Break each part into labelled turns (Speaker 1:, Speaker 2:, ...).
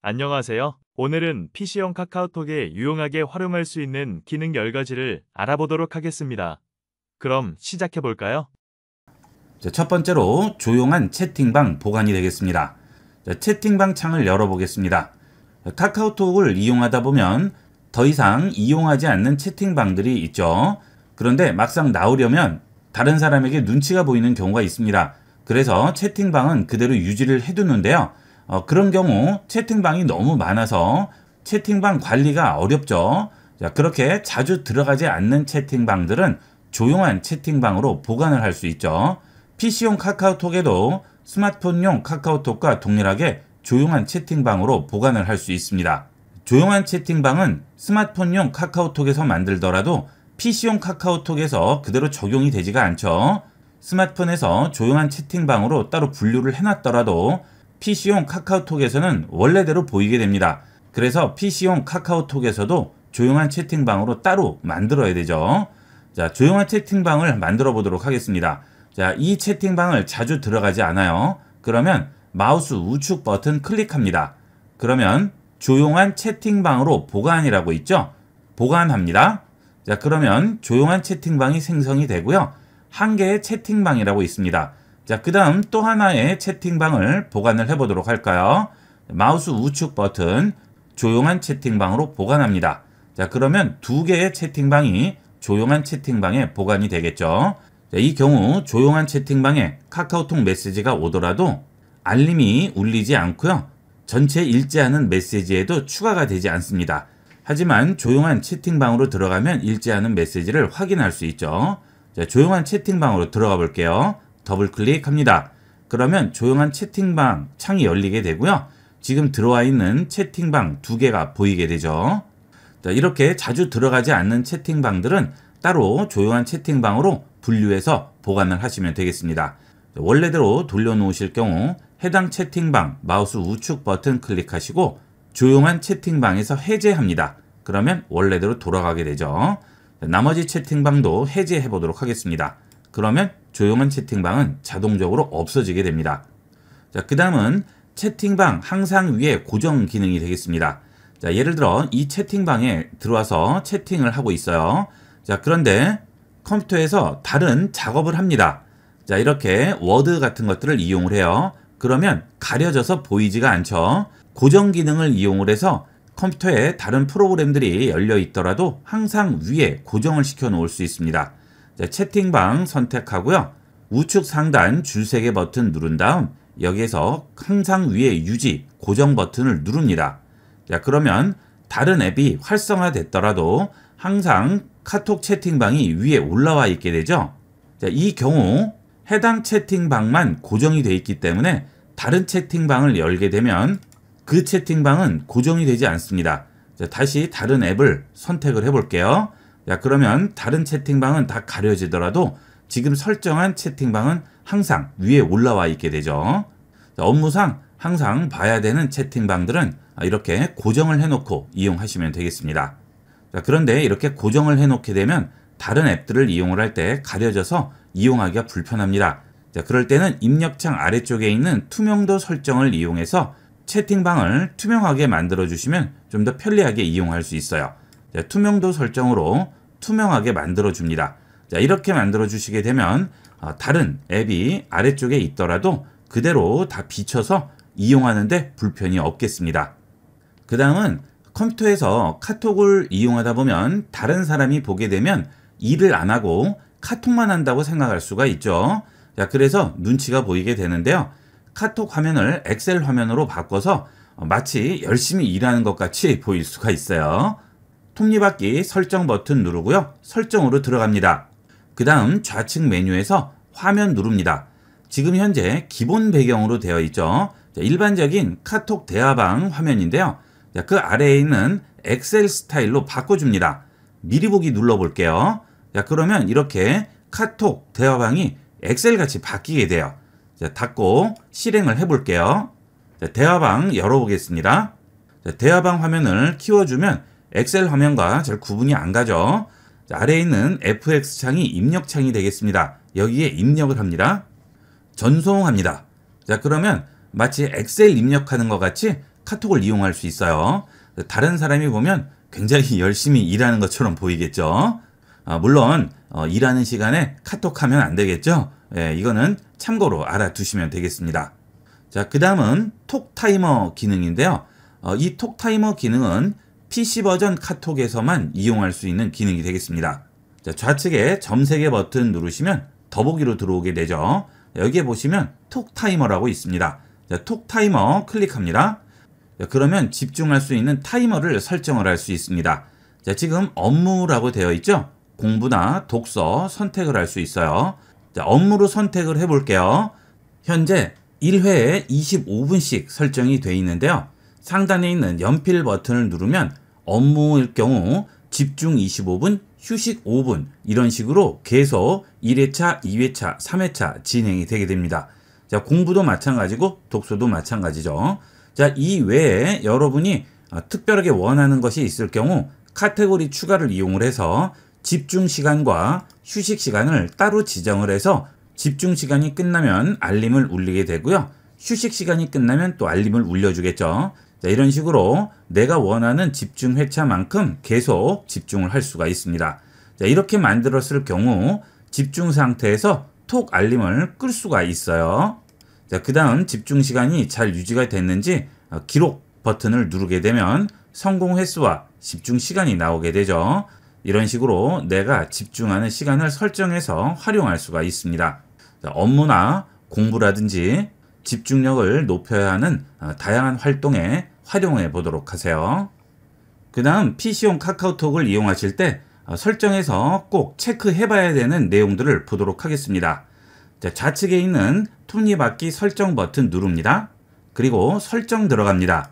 Speaker 1: 안녕하세요. 오늘은 PC용 카카오톡에 유용하게 활용할 수 있는 기능 10가지를 알아보도록 하겠습니다. 그럼 시작해 볼까요?
Speaker 2: 첫 번째로 조용한 채팅방 보관이 되겠습니다. 채팅방 창을 열어보겠습니다. 카카오톡을 이용하다 보면 더 이상 이용하지 않는 채팅방들이 있죠. 그런데 막상 나오려면 다른 사람에게 눈치가 보이는 경우가 있습니다. 그래서 채팅방은 그대로 유지를 해두는데요. 그런 경우 채팅방이 너무 많아서 채팅방 관리가 어렵죠. 그렇게 자주 들어가지 않는 채팅방들은 조용한 채팅방으로 보관을 할 수 있죠. PC용 카카오톡에도 스마트폰용 카카오톡과 동일하게 조용한 채팅방으로 보관을 할 수 있습니다. 조용한 채팅방은 스마트폰용 카카오톡에서 만들더라도 PC용 카카오톡에서 그대로 적용이 되지가 않죠. 스마트폰에서 조용한 채팅방으로 따로 분류를 해놨더라도 PC용 카카오톡에서는 원래대로 보이게 됩니다. 그래서 PC용 카카오톡에서도 조용한 채팅방으로 따로 만들어야 되죠. 자, 조용한 채팅방을 만들어 보도록 하겠습니다. 자, 이 채팅방을 자주 들어가지 않아요. 그러면 마우스 우측 버튼 클릭합니다. 그러면 조용한 채팅방으로 보관이라고 있죠? 보관합니다. 자, 그러면 조용한 채팅방이 생성이 되고요. 한 개의 채팅방이라고 있습니다. 자, 그 다음 또 하나의 채팅방을 보관을 해보도록 할까요? 마우스 우측 버튼 조용한 채팅방으로 보관합니다. 자, 그러면 두 개의 채팅방이 조용한 채팅방에 보관이 되겠죠. 자, 이 경우 조용한 채팅방에 카카오톡 메시지가 오더라도 알림이 울리지 않고요. 전체 읽지 않은 메시지에도 추가가 되지 않습니다. 하지만 조용한 채팅방으로 들어가면 읽지 않은 메시지를 확인할 수 있죠. 자, 조용한 채팅방으로 들어가 볼게요. 더블 클릭합니다. 그러면 조용한 채팅방 창이 열리게 되고요. 지금 들어와 있는 채팅방 두 개가 보이게 되죠. 자, 이렇게 자주 들어가지 않는 채팅방들은 따로 조용한 채팅방으로 분류해서 보관을 하시면 되겠습니다. 원래대로 돌려놓으실 경우 해당 채팅방 마우스 우측 버튼 클릭하시고 조용한 채팅방에서 해제합니다. 그러면 원래대로 돌아가게 되죠. 나머지 채팅방도 해제해 보도록 하겠습니다. 그러면 조용한 채팅방은 자동적으로 없어지게 됩니다. 자, 그 다음은 채팅방 항상 위에 고정 기능이 되겠습니다. 자, 예를 들어 이 채팅방에 들어와서 채팅을 하고 있어요. 자, 그런데 컴퓨터에서 다른 작업을 합니다. 자, 이렇게 워드 같은 것들을 이용을 해요. 그러면 가려져서 보이지가 않죠. 고정 기능을 이용을 해서 컴퓨터에 다른 프로그램들이 열려 있더라도 항상 위에 고정을 시켜 놓을 수 있습니다. 자, 채팅방 선택하고요. 우측 상단 줄 3개 버튼 누른 다음 여기에서 항상 위에 유지 고정 버튼을 누릅니다. 자, 그러면 다른 앱이 활성화됐더라도 항상 카톡 채팅방이 위에 올라와 있게 되죠. 자, 이 경우 해당 채팅방만 고정이 되어 있기 때문에 다른 채팅방을 열게 되면 그 채팅방은 고정이 되지 않습니다. 자, 다시 다른 앱을 선택을 해 볼게요. 자, 그러면 다른 채팅방은 다 가려지더라도 지금 설정한 채팅방은 항상 위에 올라와 있게 되죠. 자, 업무상 항상 봐야 되는 채팅방들은 이렇게 고정을 해놓고 이용하시면 되겠습니다. 자, 그런데 이렇게 고정을 해놓게 되면 다른 앱들을 이용을 할 때 가려져서 이용하기가 불편합니다. 자, 그럴 때는 입력창 아래쪽에 있는 투명도 설정을 이용해서 채팅방을 투명하게 만들어 주시면 좀 더 편리하게 이용할 수 있어요. 자, 투명도 설정으로 투명하게 만들어 줍니다. 자, 이렇게 만들어 주시게 되면 다른 앱이 아래쪽에 있더라도 그대로 다 비춰서 이용하는데 불편이 없겠습니다. 그 다음은 컴퓨터에서 카톡을 이용하다 보면 다른 사람이 보게 되면 일을 안 하고 카톡만 한다고 생각할 수가 있죠. 자, 그래서 눈치가 보이게 되는데요. 카톡 화면을 엑셀 화면으로 바꿔서 마치 열심히 일하는 것 같이 보일 수가 있어요. 톱니바퀴 설정 버튼 누르고요. 설정으로 들어갑니다. 그 다음 좌측 메뉴에서 화면 누릅니다. 지금 현재 기본 배경으로 되어 있죠. 자, 일반적인 카톡 대화방 화면인데요. 자, 그 아래에 있는 엑셀 스타일로 바꿔줍니다. 미리 보기 눌러볼게요. 자, 그러면 이렇게 카톡 대화방이 엑셀 같이 바뀌게 돼요. 자, 닫고 실행을 해볼게요. 자, 대화방 열어보겠습니다. 자, 대화방 화면을 키워주면 엑셀 화면과 잘 구분이 안 가죠. 자, 아래에 있는 FX 창이 입력 창이 되겠습니다. 여기에 입력을 합니다. 전송합니다. 자, 그러면 마치 엑셀 입력하는 것 같이 카톡을 이용할 수 있어요. 다른 사람이 보면 굉장히 열심히 일하는 것처럼 보이겠죠. 물론 일하는 시간에 카톡하면 안 되겠죠. 이거는 참고로 알아두시면 되겠습니다. 자, 그 다음은 톡 타이머 기능인데요. 이 톡 타이머 기능은 PC 버전 카톡에서만 이용할 수 있는 기능이 되겠습니다. 자, 좌측에 점 3개 버튼 누르시면 더보기로 들어오게 되죠. 여기에 보시면 톡 타이머라고 있습니다. 자, 톡 타이머 클릭합니다. 자, 그러면 집중할 수 있는 타이머를 설정을 할 수 있습니다. 자, 지금 업무라고 되어 있죠. 공부나 독서 선택을 할 수 있어요. 자, 업무로 선택을 해볼게요. 현재 1회에 25분씩 설정이 되어 있는데요. 상단에 있는 연필 버튼을 누르면 업무일 경우 집중 25분, 휴식 5분 이런 식으로 계속 1회차, 2회차, 3회차 진행이 되게 됩니다. 자, 공부도 마찬가지고 독서도 마찬가지죠. 자, 이 외에 여러분이 특별하게 원하는 것이 있을 경우 카테고리 추가를 이용을 해서 집중 시간과 휴식 시간을 따로 지정을 해서 집중 시간이 끝나면 알림을 울리게 되고요. 휴식 시간이 끝나면 또 알림을 울려주겠죠. 자, 이런 식으로 내가 원하는 집중 회차만큼 계속 집중을 할 수가 있습니다. 자, 이렇게 만들었을 경우 집중 상태에서 톡 알림을 끌 수가 있어요. 자, 그 다음 집중 시간이 잘 유지가 됐는지 기록 버튼을 누르게 되면 성공 횟수와 집중 시간이 나오게 되죠. 이런 식으로 내가 집중하는 시간을 설정해서 활용할 수가 있습니다. 자, 업무나 공부라든지 집중력을 높여야 하는 다양한 활동에 활용해 보도록 하세요. 그 다음 PC용 카카오톡을 이용하실 때 설정해서 꼭 체크해 봐야 되는 내용들을 보도록 하겠습니다. 자, 좌측에 있는 톱니바퀴 설정 버튼 누릅니다. 그리고 설정 들어갑니다.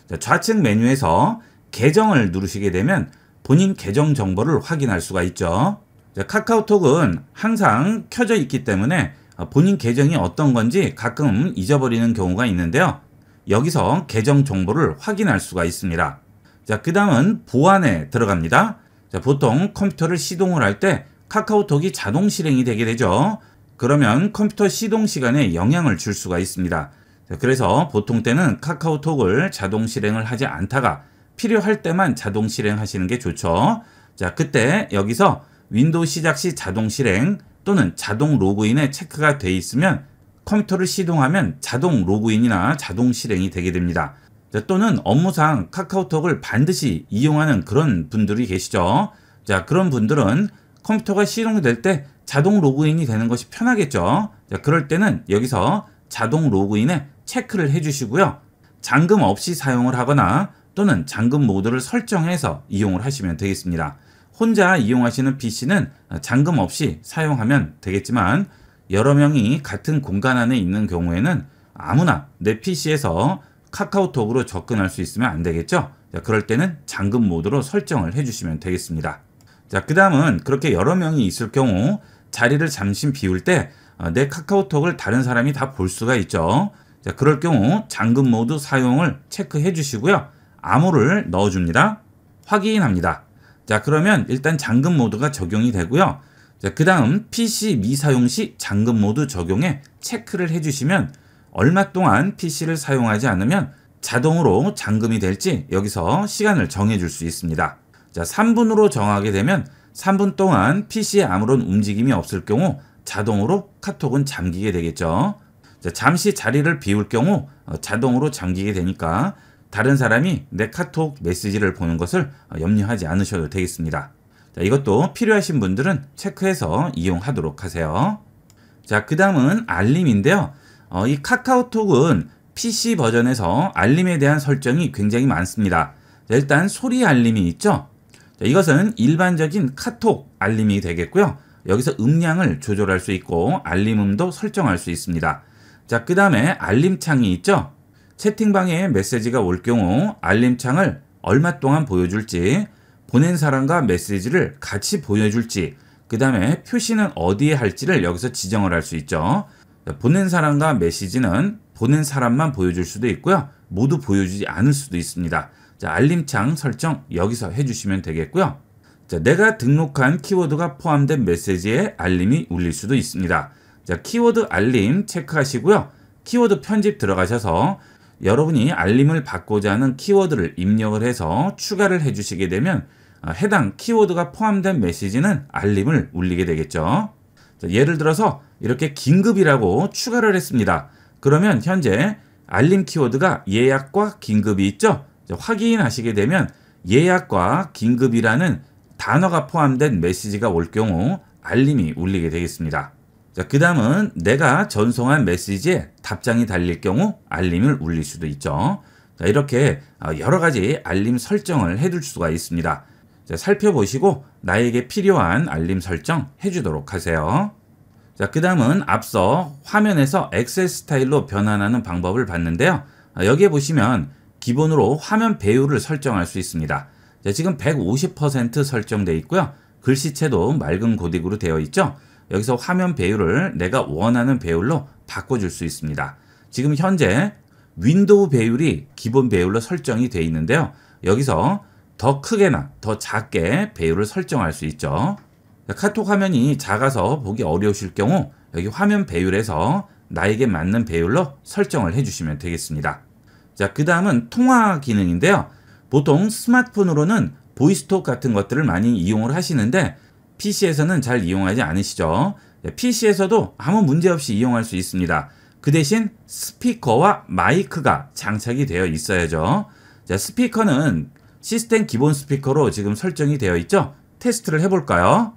Speaker 2: 자, 좌측 메뉴에서 계정을 누르시게 되면 본인 계정 정보를 확인할 수가 있죠. 자, 카카오톡은 항상 켜져 있기 때문에 본인 계정이 어떤 건지 가끔 잊어버리는 경우가 있는데요. 여기서 계정 정보를 확인할 수가 있습니다. 자, 그 다음은 보안에 들어갑니다. 자, 보통 컴퓨터를 시동을 할 때 카카오톡이 자동 실행이 되게 되죠. 그러면 컴퓨터 시동 시간에 영향을 줄 수가 있습니다. 자, 그래서 보통 때는 카카오톡을 자동 실행을 하지 않다가 필요할 때만 자동 실행하시는 게 좋죠. 자, 그때 여기서 윈도우 시작 시 자동 실행 또는 자동 로그인에 체크가 돼 있으면 컴퓨터를 시동하면 자동 로그인이나 자동 실행이 되게 됩니다. 자, 또는 업무상 카카오톡을 반드시 이용하는 그런 분들이 계시죠. 자, 그런 분들은 컴퓨터가 시동될 때 자동 로그인이 되는 것이 편하겠죠. 자, 그럴 때는 여기서 자동 로그인에 체크를 해주시고요. 잠금 없이 사용을 하거나 또는 잠금 모드를 설정해서 이용을 하시면 되겠습니다. 혼자 이용하시는 PC는 잠금 없이 사용하면 되겠지만 여러 명이 같은 공간 안에 있는 경우에는 아무나 내 PC에서 카카오톡으로 접근할 수 있으면 안 되겠죠. 자, 그럴 때는 잠금 모드로 설정을 해주시면 되겠습니다. 자, 그 다음은 그렇게 여러 명이 있을 경우 자리를 잠시 비울 때 내 카카오톡을 다른 사람이 다 볼 수가 있죠. 자, 그럴 경우 잠금 모드 사용을 체크해 주시고요. 암호를 넣어줍니다. 확인합니다. 자, 그러면 일단 잠금 모드가 적용이 되고요. 자, 그 다음 PC 미사용 시 잠금 모드 적용에 체크를 해주시면 얼마 동안 PC를 사용하지 않으면 자동으로 잠금이 될지 여기서 시간을 정해줄 수 있습니다. 자, 3분으로 정하게 되면 3분 동안 PC에 아무런 움직임이 없을 경우 자동으로 카톡은 잠기게 되겠죠. 자, 잠시 자리를 비울 경우 자동으로 잠기게 되니까 다른 사람이 내 카톡 메시지를 보는 것을 염려하지 않으셔도 되겠습니다. 자, 이것도 필요하신 분들은 체크해서 이용하도록 하세요. 자, 그 다음은 알림인데요. 이 카카오톡은 PC 버전에서 알림에 대한 설정이 굉장히 많습니다. 자, 일단 소리 알림이 있죠. 자, 이것은 일반적인 카톡 알림이 되겠고요. 여기서 음량을 조절할 수 있고 알림음도 설정할 수 있습니다. 자, 그 다음에 알림창이 있죠. 채팅방에 메시지가 올 경우 알림창을 얼마 동안 보여줄지, 보낸 사람과 메시지를 같이 보여줄지, 그 다음에 표시는 어디에 할지를 여기서 지정을 할 수 있죠. 자, 보낸 사람과 메시지는 보낸 사람만 보여줄 수도 있고요. 모두 보여주지 않을 수도 있습니다. 자, 알림창 설정 여기서 해주시면 되겠고요. 자, 내가 등록한 키워드가 포함된 메시지에 알림이 울릴 수도 있습니다. 자, 키워드 알림 체크하시고요. 키워드 편집 들어가셔서 여러분이 알림을 받고자 하는 키워드를 입력을 해서 추가를 해주시게 되면 해당 키워드가 포함된 메시지는 알림을 울리게 되겠죠. 자, 예를 들어서 이렇게 긴급이라고 추가를 했습니다. 그러면 현재 알림 키워드가 예약과 긴급이 있죠. 자, 확인하시게 되면 예약과 긴급이라는 단어가 포함된 메시지가 올 경우 알림이 울리게 되겠습니다. 자, 그 다음은 내가 전송한 메시지에 답장이 달릴 경우 알림을 울릴 수도 있죠. 자, 이렇게 여러 가지 알림 설정을 해둘 수가 있습니다. 자, 살펴보시고 나에게 필요한 알림 설정 해주도록 하세요. 자, 그 다음은 앞서 화면에서 엑셀 스타일로 변환하는 방법을 봤는데요. 여기에 보시면 기본으로 화면 배율을 설정할 수 있습니다. 자, 지금 150% 설정되어 있고요. 글씨체도 맑은 고딕으로 되어 있죠. 여기서 화면 배율을 내가 원하는 배율로 바꿔줄 수 있습니다. 지금 현재 윈도우 배율이 기본 배율로 설정이 되어 있는데요. 여기서 더 크게나 더 작게 배율을 설정할 수 있죠. 카톡 화면이 작아서 보기 어려우실 경우 여기 화면 배율에서 나에게 맞는 배율로 설정을 해주시면 되겠습니다. 자, 그 다음은 통화 기능인데요. 보통 스마트폰으로는 보이스톡 같은 것들을 많이 이용을 하시는데 PC에서는 잘 이용하지 않으시죠. PC에서도 아무 문제 없이 이용할 수 있습니다. 그 대신 스피커와 마이크가 장착이 되어 있어야죠. 자, 스피커는 시스템 기본 스피커로 지금 설정이 되어 있죠. 테스트를 해볼까요?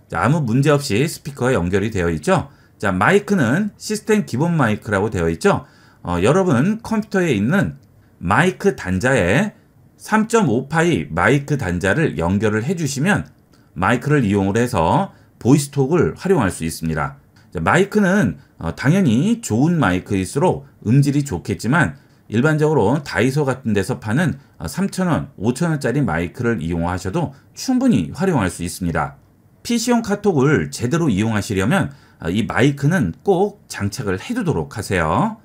Speaker 2: 자, 아무 문제 없이 스피커가 연결이 되어 있죠. 자, 마이크는 시스템 기본 마이크라고 되어 있죠. 여러분 컴퓨터에 있는 마이크 단자에 3.5파이 마이크 단자를 연결을 해주시면 마이크를 이용을 해서 보이스톡을 활용할 수 있습니다. 자, 마이크는 당연히 좋은 마이크일수록 음질이 좋겠지만 일반적으로 다이소 같은 데서 파는 3,000원, 5,000원짜리 마이크를 이용하셔도 충분히 활용할 수 있습니다. PC용 카톡을 제대로 이용하시려면 이 마이크는 꼭 장착을 해두도록 하세요.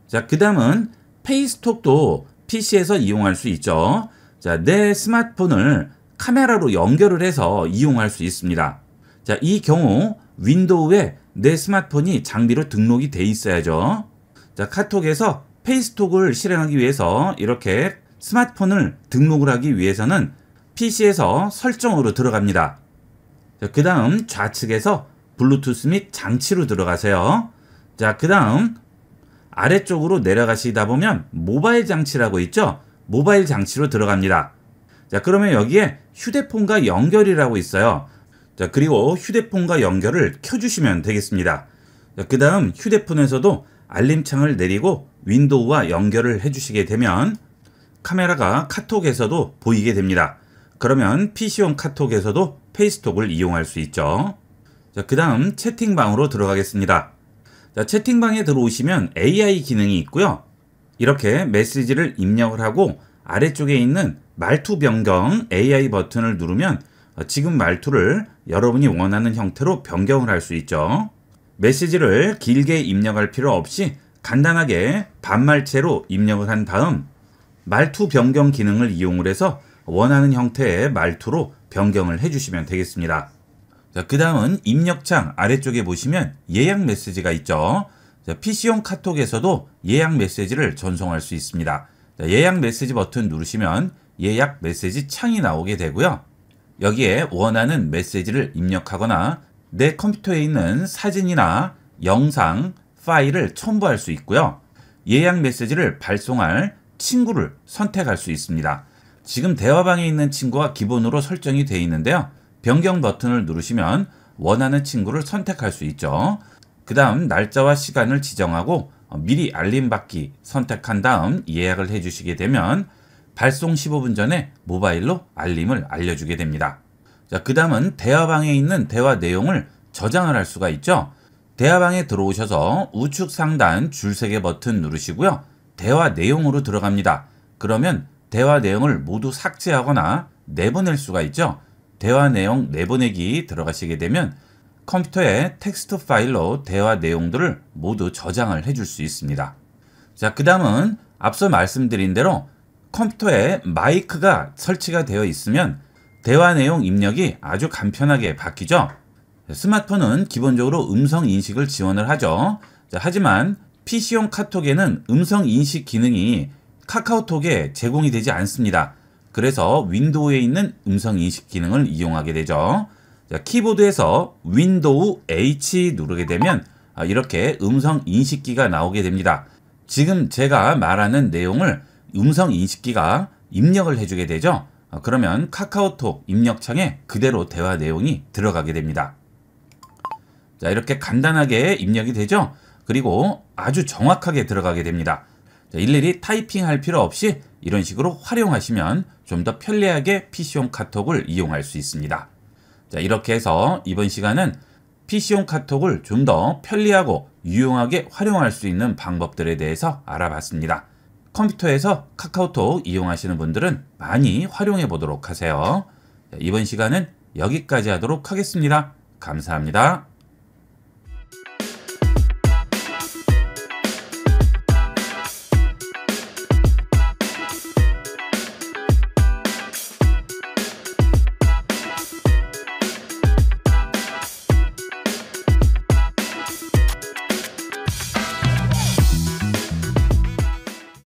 Speaker 2: 자, 그 다음은 페이스톡도 PC에서 이용할 수 있죠. 자, 내 스마트폰을 카메라로 연결을 해서 이용할 수 있습니다. 자, 이 경우 윈도우에 내 스마트폰이 장비로 등록이 돼 있어야죠. 자, 카톡에서 페이스톡을 실행하기 위해서 이렇게 스마트폰을 등록을 하기 위해서는 PC에서 설정으로 들어갑니다. 그 다음 좌측에서 블루투스 및 장치로 들어가세요. 자, 그 다음 아래쪽으로 내려가시다 보면 모바일 장치라고 있죠. 모바일 장치로 들어갑니다. 자, 그러면 여기에 휴대폰과 연결이라고 있어요. 자, 그리고 휴대폰과 연결을 켜주시면 되겠습니다. 자, 그 다음 휴대폰에서도 알림창을 내리고 윈도우와 연결을 해주시게 되면 카메라가 카톡에서도 보이게 됩니다. 그러면 PC용 카톡에서도 페이스톡을 이용할 수 있죠. 자, 그 다음 채팅방으로 들어가겠습니다. 자, 채팅방에 들어오시면 AI 기능이 있고요. 이렇게 메시지를 입력을 하고 아래쪽에 있는 말투 변경 AI 버튼을 누르면 지금 말투를 여러분이 원하는 형태로 변경을 할 수 있죠. 메시지를 길게 입력할 필요 없이 간단하게 반말체로 입력을 한 다음 말투 변경 기능을 이용을 해서 원하는 형태의 말투로 변경을 해주시면 되겠습니다. 자, 그 다음은 입력창 아래쪽에 보시면 예약 메시지가 있죠. 자, PC용 카톡에서도 예약 메시지를 전송할 수 있습니다. 자, 예약 메시지 버튼 누르시면 예약 메시지 창이 나오게 되고요. 여기에 원하는 메시지를 입력하거나 내 컴퓨터에 있는 사진이나 영상, 파일을 첨부할 수 있고요. 예약 메시지를 발송할 친구를 선택할 수 있습니다. 지금 대화방에 있는 친구가 기본으로 설정이 되어 있는데요. 변경 버튼을 누르시면 원하는 친구를 선택할 수 있죠. 그 다음 날짜와 시간을 지정하고 미리 알림 받기 선택한 다음 예약을 해주시게 되면 발송 15분 전에 모바일로 알림을 알려주게 됩니다. 자, 그 다음은 대화방에 있는 대화 내용을 저장을 할 수가 있죠. 대화방에 들어오셔서 우측 상단 줄세개 버튼 누르시고요. 대화 내용으로 들어갑니다. 그러면 대화 내용을 모두 삭제하거나 내보낼 수가 있죠. 대화 내용 내보내기 들어가시게 되면 컴퓨터에 텍스트 파일로 대화 내용들을 모두 저장을 해줄 수 있습니다. 자, 그 다음은 앞서 말씀드린 대로 컴퓨터에 마이크가 설치가 되어 있으면 대화 내용 입력이 아주 간편하게 바뀌죠. 스마트폰은 기본적으로 음성 인식을 지원을 하죠. 자, 하지만 PC용 카톡에는 음성 인식 기능이 카카오톡에 제공이 되지 않습니다. 그래서 윈도우에 있는 음성 인식 기능을 이용하게 되죠. 자, 키보드에서 윈도우 H 누르게 되면 이렇게 음성 인식기가 나오게 됩니다. 지금 제가 말하는 내용을 음성 인식기가 입력을 해주게 되죠. 그러면 카카오톡 입력창에 그대로 대화 내용이 들어가게 됩니다. 자, 이렇게 간단하게 입력이 되죠. 그리고 아주 정확하게 들어가게 됩니다. 자, 일일이 타이핑할 필요 없이 이런 식으로 활용하시면 좀 더 편리하게 PC용 카톡을 이용할 수 있습니다. 자, 이렇게 해서 이번 시간은 PC용 카톡을 좀 더 편리하고 유용하게 활용할 수 있는 방법들에 대해서 알아봤습니다. 컴퓨터에서 카카오톡 이용하시는 분들은 많이 활용해 보도록 하세요. 자, 이번 시간은 여기까지 하도록 하겠습니다. 감사합니다.